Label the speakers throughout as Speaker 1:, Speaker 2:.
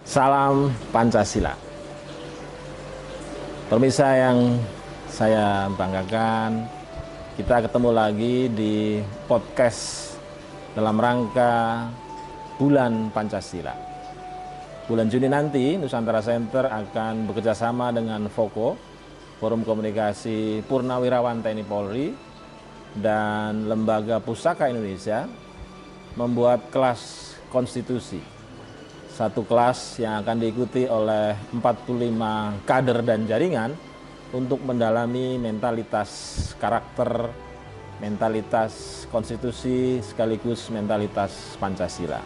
Speaker 1: Salam Pancasila. Pemirsa yang saya banggakan, kita ketemu lagi di podcast dalam rangka Bulan Pancasila. Bulan Juni nanti, Nusantara Center akan bekerjasama dengan FOKO, Forum Komunikasi Purnawirawan TNI Polri, dan Lembaga Pusaka Indonesia membuat kelas konstitusi. Satu kelas yang akan diikuti oleh 45 kader dan jaringan untuk mendalami mentalitas karakter, mentalitas konstitusi, sekaligus mentalitas Pancasila.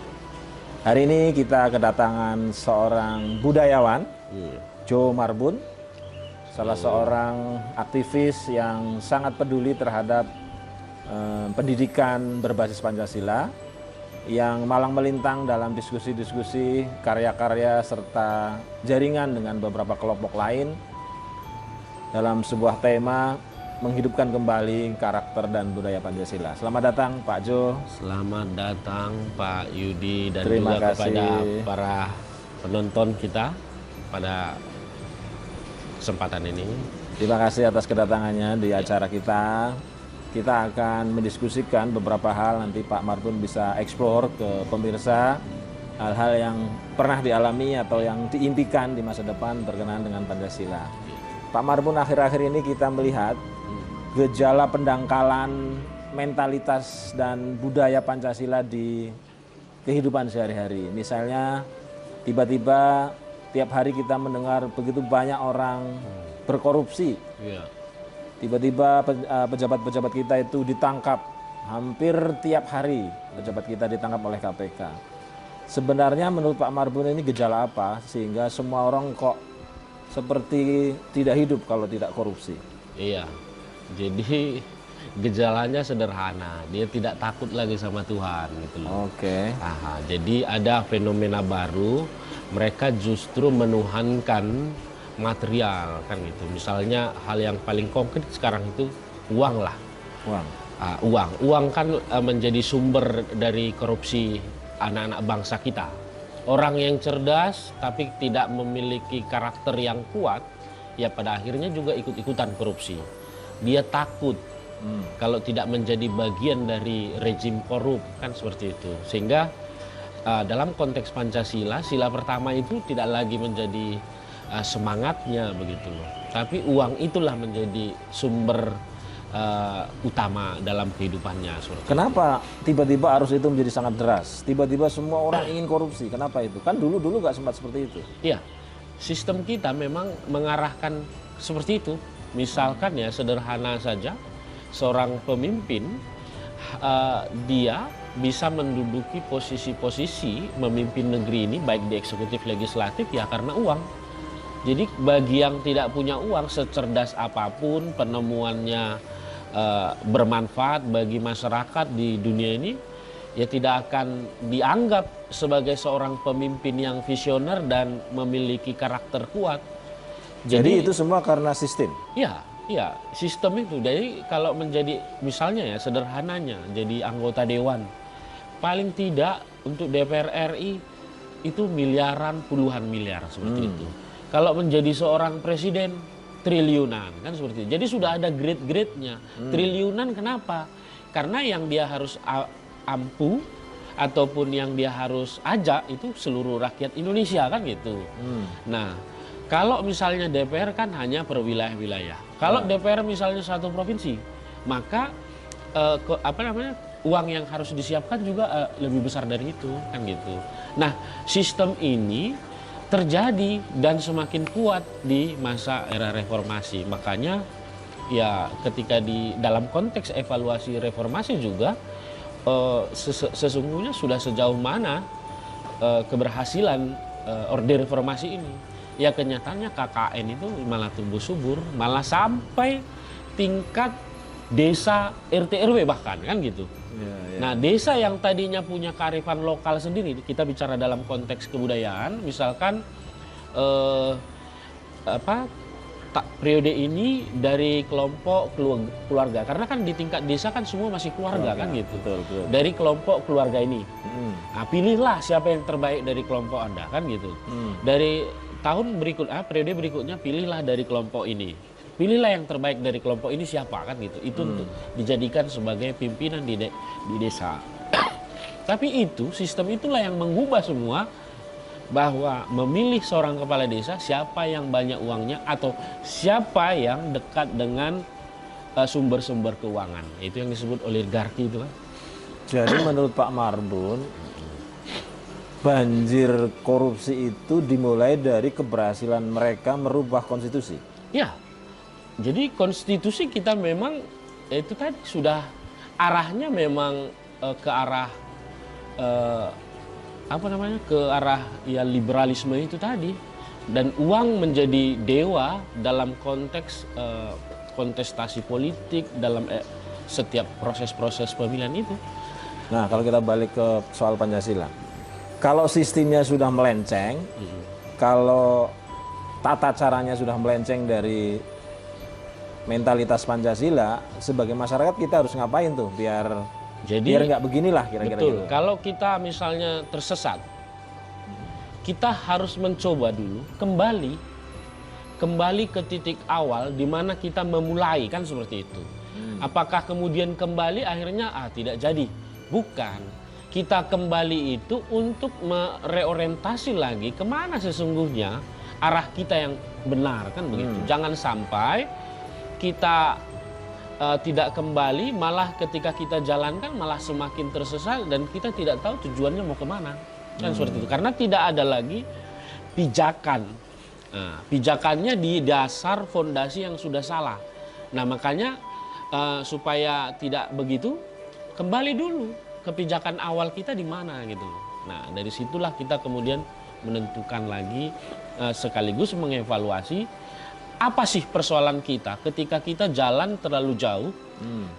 Speaker 1: Hari ini kita kedatangan seorang budayawan, Joe Marbun, salah seorang aktivis yang sangat peduli terhadap pendidikan berbasis Pancasila, yang malang melintang dalam diskusi-diskusi, karya-karya, serta jaringan dengan beberapa kelompok lain dalam sebuah tema menghidupkan kembali karakter dan budaya Pancasila. Selamat datang Pak Jo.
Speaker 2: Selamat datang Pak Yudi dan
Speaker 1: Terima
Speaker 2: juga
Speaker 1: kasih
Speaker 2: kepada para penonton kita pada kesempatan ini.
Speaker 1: Terima kasih atas kedatangannya di acara kita. Kita akan mendiskusikan beberapa hal, nanti Pak Marbun bisa eksplor ke pemirsa hal-hal yang pernah dialami atau yang diimpikan di masa depan berkenaan dengan Pancasila. Pak Marbun, akhir-akhir ini kita melihat gejala pendangkalan mentalitas dan budaya Pancasila di kehidupan sehari-hari. Misalnya tiba-tiba tiap hari kita mendengar begitu banyak orang berkorupsi. Tiba-tiba pejabat-pejabat kita itu ditangkap, hampir tiap hari pejabat kita ditangkap oleh KPK. Sebenarnya menurut Pak Marbun ini gejala apa sehingga semua orang kok seperti tidak hidup kalau tidak korupsi?
Speaker 2: Iya, jadi gejalanya sederhana, dia tidak takut lagi sama Tuhan gitu loh.
Speaker 1: Oke.
Speaker 2: Jadi ada fenomena baru, mereka justru menuhankan material kan gitu. Misalnya hal yang paling konkret sekarang itu uang lah. Uang kan menjadi sumber dari korupsi anak-anak bangsa kita. Orang yang cerdas tapi tidak memiliki karakter yang kuat, ya pada akhirnya juga ikut-ikutan korupsi. Dia takut kalau tidak menjadi bagian dari rejim korup, kan seperti itu. Sehingga dalam konteks Pancasila, sila pertama itu tidak lagi menjadi semangatnya begitu loh. Tapi uang itulah menjadi sumber utama dalam kehidupannya.
Speaker 1: Kenapa tiba-tiba arus itu menjadi sangat deras? Tiba-tiba semua orang ingin korupsi. Kenapa itu? Kan dulu nggak sempat seperti itu.
Speaker 2: Iya, sistem kita memang mengarahkan seperti itu. Misalkan ya sederhana saja, seorang pemimpin dia bisa menduduki posisi-posisi memimpin negeri ini baik di eksekutif legislatif ya karena uang. Jadi bagi yang tidak punya uang, secerdas apapun penemuannya bermanfaat bagi masyarakat di dunia ini, ya tidak akan dianggap sebagai seorang pemimpin yang visioner dan memiliki karakter kuat.
Speaker 1: Jadi itu semua karena sistem?
Speaker 2: Iya, sistem itu. Jadi kalau menjadi, misalnya ya sederhananya, jadi anggota dewan, paling tidak untuk DPR RI itu miliaran, puluhan miliar seperti itu. Kalau menjadi seorang presiden, triliunan, kan seperti itu. Jadi sudah ada grade-grade-nya. Triliunan kenapa? Karena yang dia harus ampu ataupun yang dia harus ajak itu seluruh rakyat Indonesia, kan gitu. Nah, kalau misalnya DPR kan hanya per wilayah-wilayah. Kalau DPR misalnya satu provinsi, maka uang yang harus disiapkan juga lebih besar dari itu, kan gitu. Nah, sistem ini terjadi dan semakin kuat di masa era reformasi. Makanya ya ketika di dalam konteks evaluasi reformasi juga sesungguhnya sudah sejauh mana keberhasilan orde reformasi ini. Ya kenyataannya KKN itu malah tumbuh subur, malah sampai tingkat desa RT RW bahkan, kan gitu. Nah, desa yang tadinya punya kearifan lokal sendiri, kita bicara dalam konteks kebudayaan, misalkan periode ini dari kelompok keluarga, karena kan di tingkat desa kan semua masih keluarga kan gitu.
Speaker 1: Betul.
Speaker 2: Dari kelompok keluarga ini, nah, pilihlah siapa yang terbaik dari kelompok Anda kan gitu. Dari tahun periode berikutnya pilihlah dari kelompok ini, pilihlah yang terbaik dari kelompok ini siapa kan gitu. Itu untuk dijadikan sebagai pimpinan di desa. Tapi sistem itulah yang mengubah semua, bahwa memilih seorang kepala desa siapa yang banyak uangnya atau siapa yang dekat dengan sumber-sumber keuangan. Itu yang disebut oligarki itu kan.
Speaker 1: Jadi menurut Pak Marbun, banjir korupsi itu dimulai dari keberhasilan mereka merubah konstitusi.
Speaker 2: Ya, jadi konstitusi kita memang itu tadi sudah arahnya memang ke arah ke arah ya liberalisme itu tadi, dan uang menjadi dewa dalam konteks kontestasi politik dalam setiap proses-proses pemilihan itu.
Speaker 1: Nah, kalau kita balik ke soal Pancasila, kalau sistemnya sudah melenceng, kalau tata caranya sudah melenceng dari mentalitas Pancasila, sebagai masyarakat kita harus ngapain tuh biar nggak beginilah kira-kira.
Speaker 2: Betul.
Speaker 1: Gitu.
Speaker 2: Kalau kita misalnya tersesat, kita harus mencoba dulu kembali ke titik awal di mana kita memulai kan seperti itu. Apakah kemudian kembali akhirnya tidak jadi? Bukan. Kita kembali itu untuk mereorientasi lagi kemana sesungguhnya arah kita yang benar kan begitu. Jangan sampai kita tidak kembali, malah ketika kita jalankan malah semakin tersesat dan kita tidak tahu tujuannya mau kemana kan seperti itu, karena tidak ada lagi pijakan. Nah, pijakannya di dasar fondasi yang sudah salah. Nah, makanya supaya tidak begitu, kembali dulu ke pijakan awal kita di mana gitu. Nah, dari situlah kita kemudian menentukan lagi sekaligus mengevaluasi apa sih persoalan kita ketika kita jalan terlalu jauh,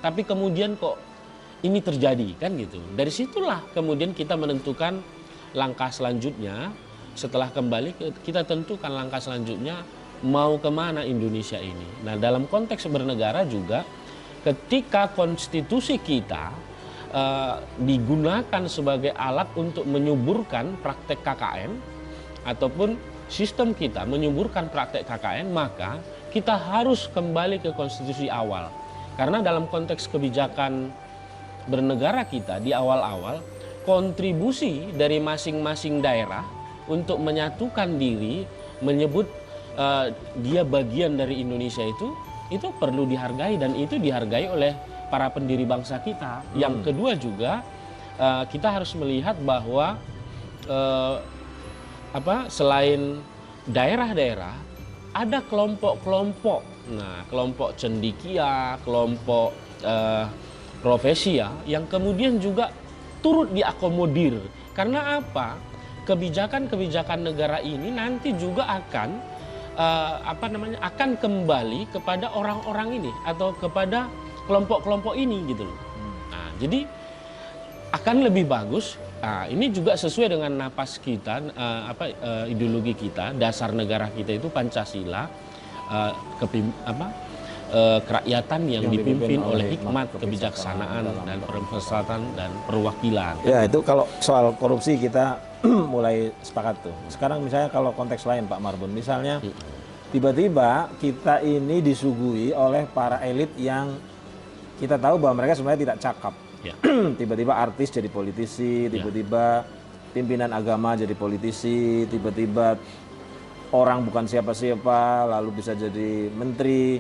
Speaker 2: tapi kemudian kok ini terjadi kan gitu. Dari situlah kemudian kita menentukan langkah selanjutnya. Setelah kembali kita tentukan langkah selanjutnya mau kemana Indonesia ini. Nah, dalam konteks bernegara juga, ketika konstitusi kita digunakan sebagai alat untuk menyuburkan praktek KKN ataupun sistem kita menyuburkan praktek KKN, maka kita harus kembali ke konstitusi awal. Karena dalam konteks kebijakan bernegara kita di awal-awal, kontribusi dari masing-masing daerah untuk menyatukan diri, menyebut dia bagian dari Indonesia itu perlu dihargai, dan itu dihargai oleh para pendiri bangsa kita. Yang kedua juga kita harus melihat bahwa selain daerah-daerah ada kelompok-kelompok. Nah, kelompok cendekia, kelompok profesi yang kemudian juga turut diakomodir. Karena apa? Kebijakan-kebijakan negara ini nanti juga akan akan kembali kepada orang-orang ini atau kepada kelompok-kelompok ini gitu loh. Nah, jadi akan lebih bagus. Nah, ini juga sesuai dengan napas kita, ideologi kita, dasar negara kita itu Pancasila, kerakyatan yang dipimpin oleh hikmat, kebijaksanaan, dan pemersatu dan perwakilan.
Speaker 1: Ya, itu kalau soal korupsi kita mulai sepakat tuh. Sekarang misalnya kalau konteks lain Pak Marbun, misalnya tiba-tiba kita ini disuguhi oleh para elit yang kita tahu bahwa mereka sebenarnya tidak cakap.
Speaker 2: Ya.
Speaker 1: Tiba-tiba artis jadi politisi, tiba-tiba pimpinan agama jadi politisi, tiba-tiba orang bukan siapa-siapa lalu bisa jadi menteri.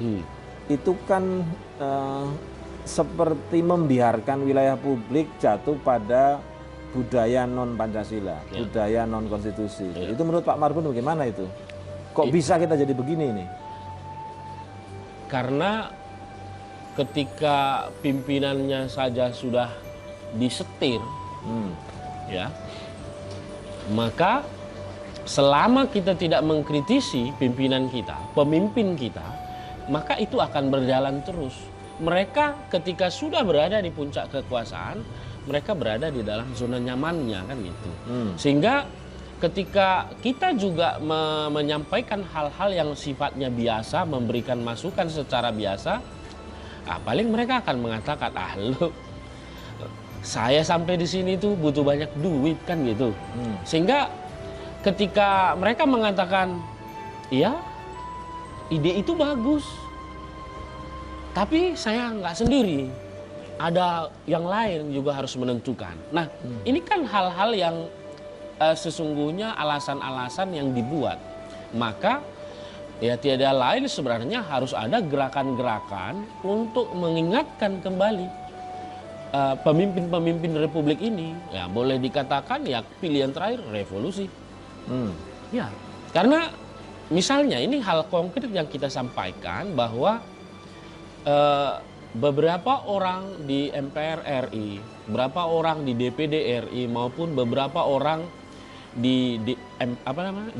Speaker 1: Itu kan seperti membiarkan wilayah publik jatuh pada budaya non Pancasila, budaya non konstitusi. Itu menurut Pak Marbun bagaimana itu? Kok bisa kita jadi begini ini?
Speaker 2: Karena ketika pimpinannya saja sudah disetir, ya, maka selama kita tidak mengkritisi pimpinan kita, pemimpin kita, maka itu akan berjalan terus. Mereka ketika sudah berada di puncak kekuasaan, mereka berada di dalam zona nyamannya kan gitu. Sehingga ketika kita juga menyampaikan hal-hal yang sifatnya biasa, memberikan masukan secara biasa, paling mereka akan mengatakan, lu, saya sampai di sini tuh butuh banyak duit kan gitu. Sehingga ketika mereka mengatakan, iya, ide itu bagus, tapi saya nggak sendiri, ada yang lain juga harus menentukan. Nah, ini kan hal-hal yang sesungguhnya alasan-alasan yang dibuat. Maka ya tiada lain sebenarnya harus ada gerakan-gerakan untuk mengingatkan kembali pemimpin-pemimpin republik ini. Ya boleh dikatakan ya pilihan terakhir revolusi. Ya, karena misalnya ini hal konkret yang kita sampaikan bahwa beberapa orang di MPR RI, beberapa orang di DPD RI maupun beberapa orang di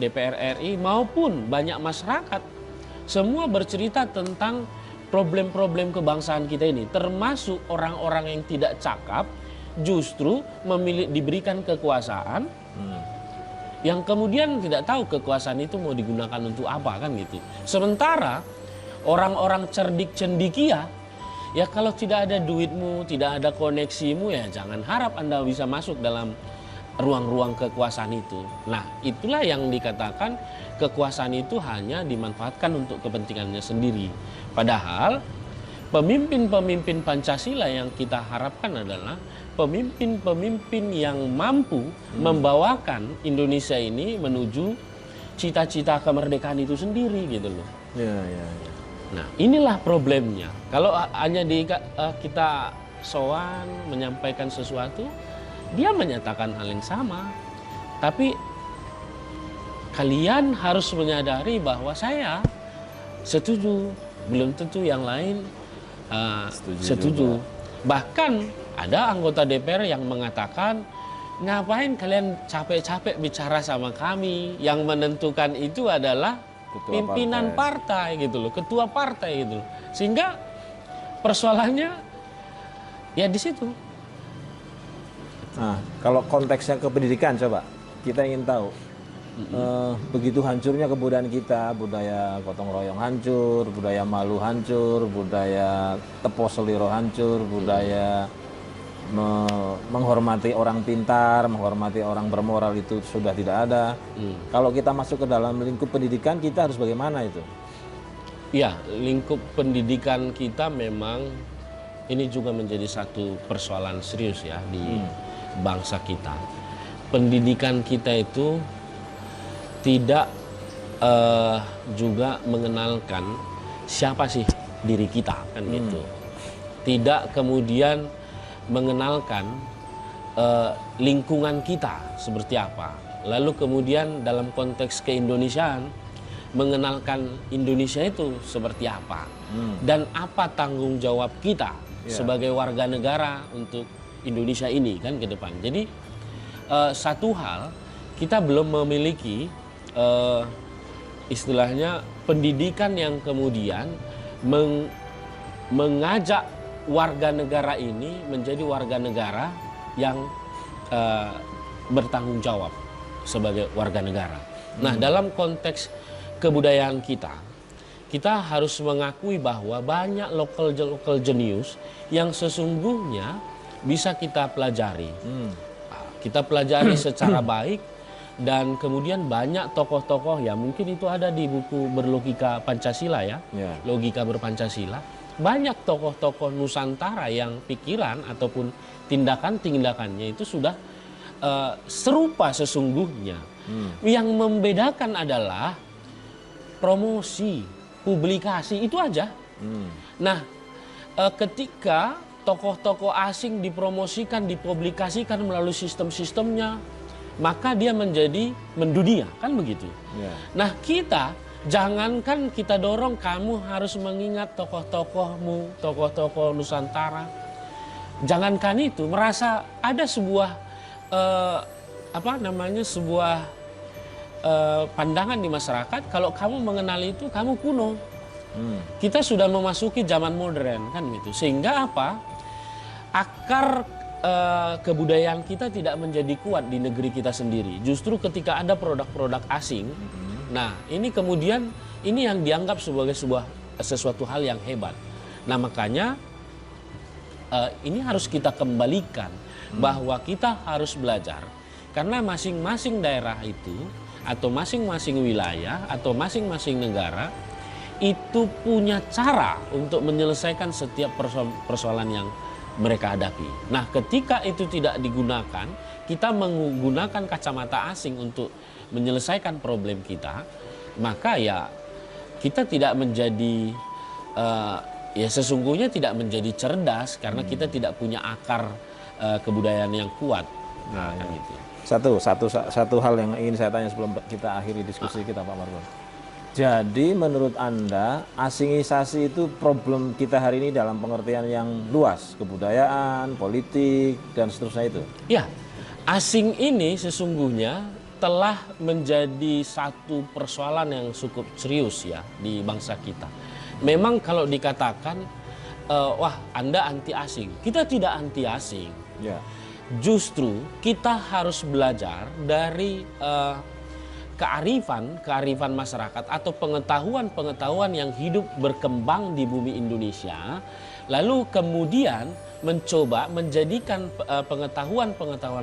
Speaker 2: DPR RI maupun banyak masyarakat semua bercerita tentang problem-problem kebangsaan kita ini, termasuk orang-orang yang tidak cakap justru diberikan kekuasaan yang kemudian tidak tahu kekuasaan itu mau digunakan untuk apa kan gitu. Sementara orang-orang cerdik cendikia, ya kalau tidak ada duitmu, tidak ada koneksimu, ya jangan harap Anda bisa masuk dalam ruang-ruang kekuasaan itu. Nah, itulah yang dikatakan kekuasaan itu hanya dimanfaatkan untuk kepentingannya sendiri. Padahal pemimpin-pemimpin Pancasila yang kita harapkan adalah pemimpin-pemimpin yang mampu membawakan Indonesia ini menuju cita-cita kemerdekaan itu sendiri gitu loh.
Speaker 1: Ya.
Speaker 2: Nah, inilah problemnya. Kalau hanya kita sowan menyampaikan sesuatu, dia menyatakan hal yang sama. Tapi kalian harus menyadari bahwa saya setuju, belum tentu yang lain setuju. Bahkan ada anggota DPR yang mengatakan, ngapain kalian capek-capek bicara sama kami, yang menentukan itu adalah ketua pimpinan partai gitu loh, ketua partai gitu loh. Sehingga persoalannya ya di situ.
Speaker 1: Nah, kalau konteksnya ke pendidikan coba kita ingin tahu begitu hancurnya kebudayaan kita, budaya gotong royong hancur, budaya malu hancur, budaya tepo seliro hancur, budaya menghormati orang pintar, menghormati orang bermoral itu sudah tidak ada. Kalau kita masuk ke dalam lingkup pendidikan, kita harus bagaimana itu?
Speaker 2: Ya, lingkup pendidikan kita memang ini juga menjadi satu persoalan serius ya di bangsa kita. Pendidikan kita itu tidak juga mengenalkan siapa sih diri kita kan gitu. Tidak kemudian mengenalkan lingkungan kita seperti apa. Lalu kemudian dalam konteks keindonesiaan mengenalkan Indonesia itu seperti apa. Dan apa tanggung jawab kita sebagai warga negara untuk Indonesia ini kan ke depan. Jadi satu hal, kita belum memiliki istilahnya pendidikan yang kemudian mengajak warga negara ini menjadi warga negara yang bertanggung jawab sebagai warga negara. Nah, dalam konteks kebudayaan kita harus mengakui bahwa banyak local genius yang sesungguhnya bisa kita pelajari. Kita pelajari secara baik, dan kemudian banyak tokoh-tokoh ya mungkin itu ada di buku Berlogika Pancasila ya. Logika Berpancasila. Banyak tokoh-tokoh Nusantara yang pikiran ataupun tindakan-tindakannya itu sudah serupa sesungguhnya. Yang membedakan adalah promosi, publikasi, itu aja. Nah, ketika tokoh-tokoh asing dipromosikan, dipublikasikan melalui sistem-sistemnya, maka dia menjadi mendunia, kan begitu. Nah, kita jangankan kita dorong kamu harus mengingat tokoh-tokohmu, tokoh-tokoh Nusantara. Jangankan itu, merasa ada sebuah sebuah pandangan di masyarakat kalau kamu mengenal itu kamu kuno. Kita sudah memasuki zaman modern kan gitu. Sehingga apa? Akar kebudayaan kita tidak menjadi kuat di negeri kita sendiri. Justru ketika ada produk-produk asing, nah ini kemudian ini yang dianggap sebagai sesuatu hal yang hebat. Nah makanya ini harus kita kembalikan bahwa kita harus belajar karena masing-masing daerah itu atau masing-masing wilayah atau masing-masing negara itu punya cara untuk menyelesaikan setiap persoalan yang mereka hadapi. Nah, ketika itu tidak digunakan, kita menggunakan kacamata asing untuk menyelesaikan problem kita, maka ya kita tidak menjadi ya sesungguhnya tidak menjadi cerdas karena kita tidak punya akar kebudayaan yang kuat. Nah, kan gitu.
Speaker 1: Satu hal yang ingin saya tanya sebelum kita akhiri diskusi kita, Pak Marbun. Jadi menurut Anda asingisasi itu problem kita hari ini dalam pengertian yang luas, kebudayaan, politik, dan seterusnya itu?
Speaker 2: Ya, asing ini sesungguhnya telah menjadi satu persoalan yang cukup serius ya di bangsa kita. Memang kalau dikatakan, wah Anda anti asing, kita tidak anti asing.
Speaker 1: Ya.
Speaker 2: Justru kita harus belajar dari kearifan masyarakat atau pengetahuan yang hidup berkembang di bumi Indonesia, lalu kemudian mencoba menjadikan pengetahuan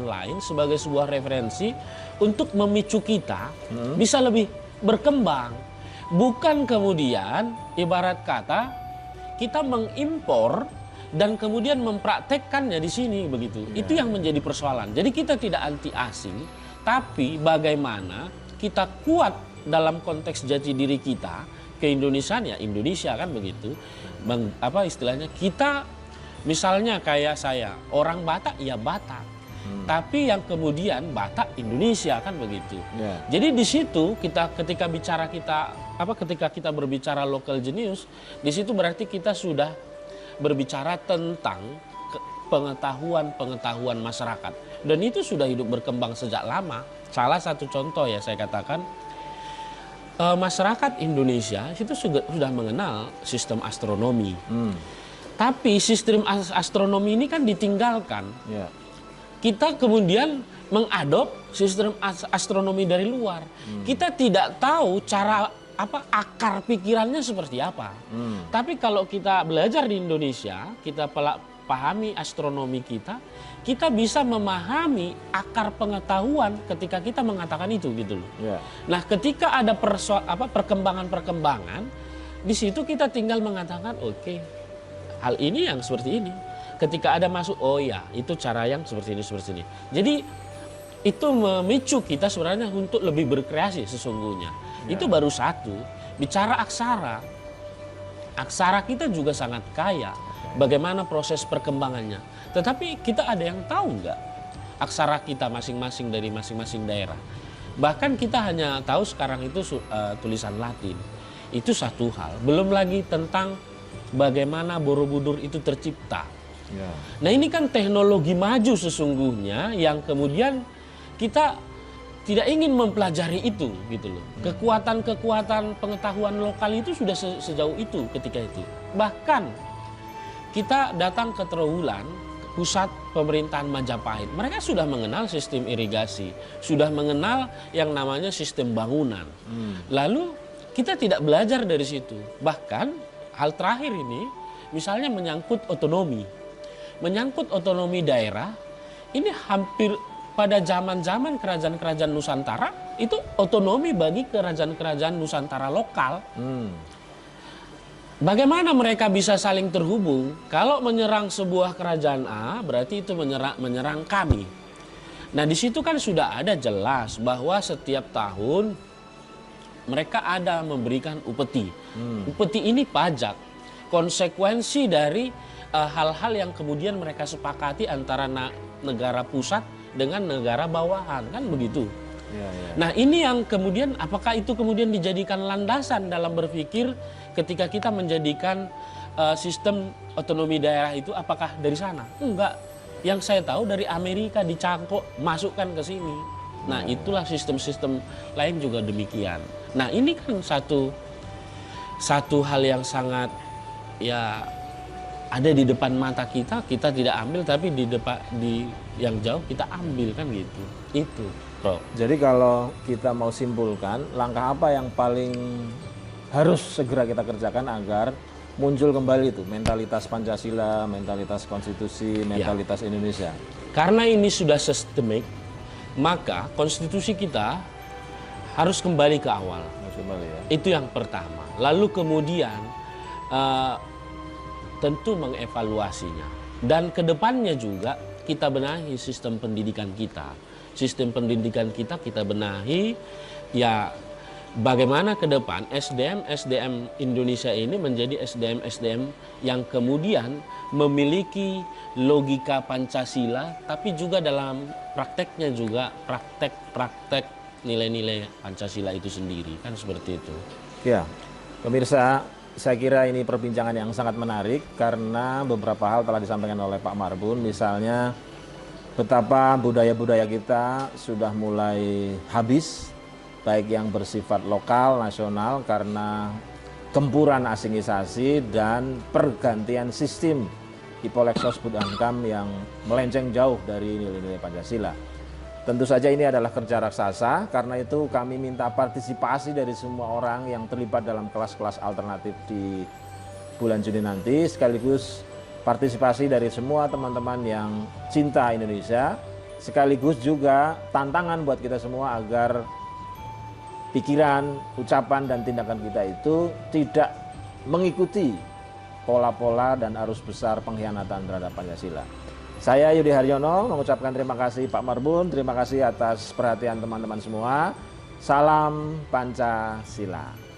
Speaker 2: lain sebagai sebuah referensi untuk memicu kita bisa lebih berkembang. Bukan kemudian ibarat kata kita mengimpor dan kemudian mempraktekkannya di sini begitu. Itu yang menjadi persoalan. Jadi kita tidak anti asing, tapi bagaimana kita kuat dalam konteks jati diri kita keindonesiaan ya Indonesia kan begitu. Apa istilahnya kita misalnya kayak saya orang Batak ya Batak, tapi yang kemudian Batak Indonesia kan begitu. Jadi di situ ketika kita berbicara local genius, di situ berarti kita sudah berbicara tentang pengetahuan masyarakat dan itu sudah hidup berkembang sejak lama. Salah satu contoh ya saya katakan masyarakat Indonesia itu sudah mengenal sistem astronomi. Tapi sistem astronomi ini kan ditinggalkan. Kita kemudian mengadop sistem astronomi dari luar. Kita tidak tahu cara akar pikirannya seperti apa. Tapi kalau kita belajar di Indonesia, kita pahami astronomi kita bisa memahami akar pengetahuan ketika kita mengatakan itu gitu loh. Nah, ketika ada perkembangan, di situ kita tinggal mengatakan oke, hal ini yang seperti ini. Ketika ada masuk, oh ya, itu cara yang seperti ini. Jadi itu memicu kita sebenarnya untuk lebih berkreasi sesungguhnya. Itu baru satu. Bicara aksara. Aksara kita juga sangat kaya. Bagaimana proses perkembangannya. Tetapi kita ada yang tahu nggak aksara kita masing-masing dari masing-masing daerah. Bahkan kita hanya tahu sekarang itu tulisan Latin. Itu satu hal. Belum lagi tentang bagaimana Borobudur itu tercipta. Nah ini kan teknologi maju sesungguhnya yang kemudian kita tidak ingin mempelajari itu gitu loh. Kekuatan pengetahuan lokal itu sudah sejauh itu ketika itu. Bahkan kita datang ke Trowulan, pusat pemerintahan Majapahit. Mereka sudah mengenal sistem irigasi, sudah mengenal yang namanya sistem bangunan. Lalu kita tidak belajar dari situ. Bahkan hal terakhir ini, misalnya menyangkut otonomi. Menyangkut otonomi daerah, ini hampir pada zaman-zaman kerajaan-kerajaan Nusantara, itu otonomi bagi kerajaan-kerajaan Nusantara lokal. Bagaimana mereka bisa saling terhubung? Kalau menyerang sebuah kerajaan A, berarti itu menyerang kami. Nah, di situ kan sudah ada jelas bahwa setiap tahun mereka ada memberikan upeti. Upeti ini pajak. Konsekuensi dari hal-hal yang kemudian mereka sepakati antara negara pusat dengan negara bawahan, kan begitu. Nah, ini yang kemudian apakah itu kemudian dijadikan landasan dalam berpikir ketika kita menjadikan sistem otonomi daerah itu apakah dari sana? Enggak. Yang saya tahu dari Amerika dicangkok masukkan ke sini. Nah, itulah sistem-sistem lain juga demikian. Nah, ini kan satu hal yang sangat ya ada di depan mata kita, kita tidak ambil, tapi di depan yang jauh kita ambil kan gitu. Itu, Prof.
Speaker 1: Jadi kalau kita mau simpulkan, langkah apa yang paling harus segera kita kerjakan agar muncul kembali itu mentalitas Pancasila, mentalitas konstitusi, mentalitas Indonesia?
Speaker 2: Karena ini sudah sistemik, maka konstitusi kita harus kembali ke awal.
Speaker 1: Harus kembali, ya.
Speaker 2: Itu yang pertama. Lalu kemudian tentu mengevaluasinya. Dan kedepannya juga kita benahi sistem pendidikan kita. Sistem pendidikan kita benahi, ya bagaimana ke depan SDM Indonesia ini menjadi SDM yang kemudian memiliki logika Pancasila, tapi juga dalam prakteknya juga praktek nilai-nilai Pancasila itu sendiri, kan seperti itu.
Speaker 1: Ya, pemirsa, saya kira ini perbincangan yang sangat menarik karena beberapa hal telah disampaikan oleh Pak Marbun, misalnya betapa budaya-budaya kita sudah mulai habis, baik yang bersifat lokal, nasional, karena gempuran asingisasi dan pergantian sistem Ipolexos Budankam yang melenceng jauh dari nilai-nilai Pancasila. Tentu saja ini adalah kerja raksasa, karena itu kami minta partisipasi dari semua orang yang terlibat dalam kelas-kelas alternatif di bulan Juni nanti, sekaligus partisipasi dari semua teman-teman yang cinta Indonesia, sekaligus juga tantangan buat kita semua agar pikiran, ucapan, dan tindakan kita itu tidak mengikuti pola-pola dan arus besar pengkhianatan terhadap Pancasila. Saya Yudi Haryono mengucapkan terima kasih Pak Marbun, terima kasih atas perhatian teman-teman semua. Salam Pancasila.